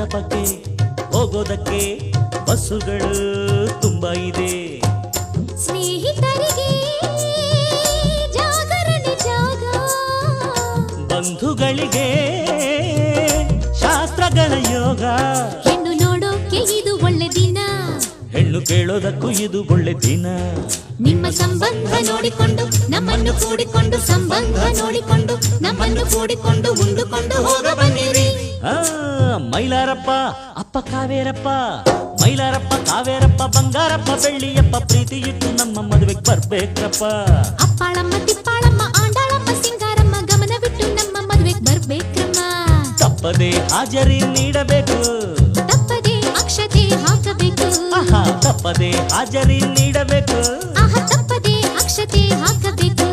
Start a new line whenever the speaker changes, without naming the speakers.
ಮಂಟಪಕ್ಕೆ ಹೋಗೋದಕ್ಕೆ ಬಸ್ಸುಗಳು ತುಂಬಾ ಇದೆ.
ಸ್ನೇಹಿತರಿಗೆ ಜಾಗರಣೆ ಜಾಗ,
ಬಂಧುಗಳಿಗೆ ಶಾಸ್ತ್ರಗಳ ಯೋಗ.
ಹೆಣ್ಣು ನೋಡೋಕೆ ಇದು ಒಳ್ಳೆ ದಿನ,
ಹೆಣ್ಣು ಕೇಳೋದಕ್ಕೂ ಇದು ಒಳ್ಳೆ ದಿನ.
ನಿಮ್ಮ ಸಂಬಂಧ ನೋಡಿಕೊಂಡು ನಮ್ಮನ್ನು ಕೂಡಿಕೊಂಡು, ಸಂಬಂಧ ನೋಡಿಕೊಂಡು ನಮ್ಮನ್ನು ಕೂಡಿಕೊಂಡು ಉಂಡುಕೊಂಡು ಹೋಗ ಬನ್ನಿರಿ.
ಮೈಲಾರಪ್ಪ ಅಪ್ಪ ಕಾವೇರಪ್ಪ, ಮೈಲಾರಪ್ಪ ಕಾವೇರಪ್ಪ ಬಂಗಾರಪ್ಪ ಬೆಳ್ಳಿಯಪ್ಪ, ಪ್ರೀತಿ ಇಟ್ಟು ನಮ್ಮ ಮದುವೆಗೆ ಬರ್ಬೇಕಪ್ಪ.
ಅಪ್ಪಾಳಮ್ಮ ತಿಪ್ಪಾಳಮ್ಮ ಆಂಡಾಳಮ್ಮ ಸಿಂಗಾರಮ್ಮ ಗಮನವಿಟ್ಟು ನಮ್ಮ ಮದುವೆಗೆ ಬರ್ಬೇಕಮ್ಮ.
ತಪ್ಪದೆ ಹಾಜರಿ ನೀಡಬೇಕು,
ತಪ್ಪದೆ ಅಕ್ಷತೆ ಹಾಕಬೇಕು,
ತಪ್ಪದೆ ಹಾಜರಿ ನೀಡಬೇಕು,
ತಪ್ಪದೆ ಅಕ್ಷತೆ ಹಾಕಬೇಕು.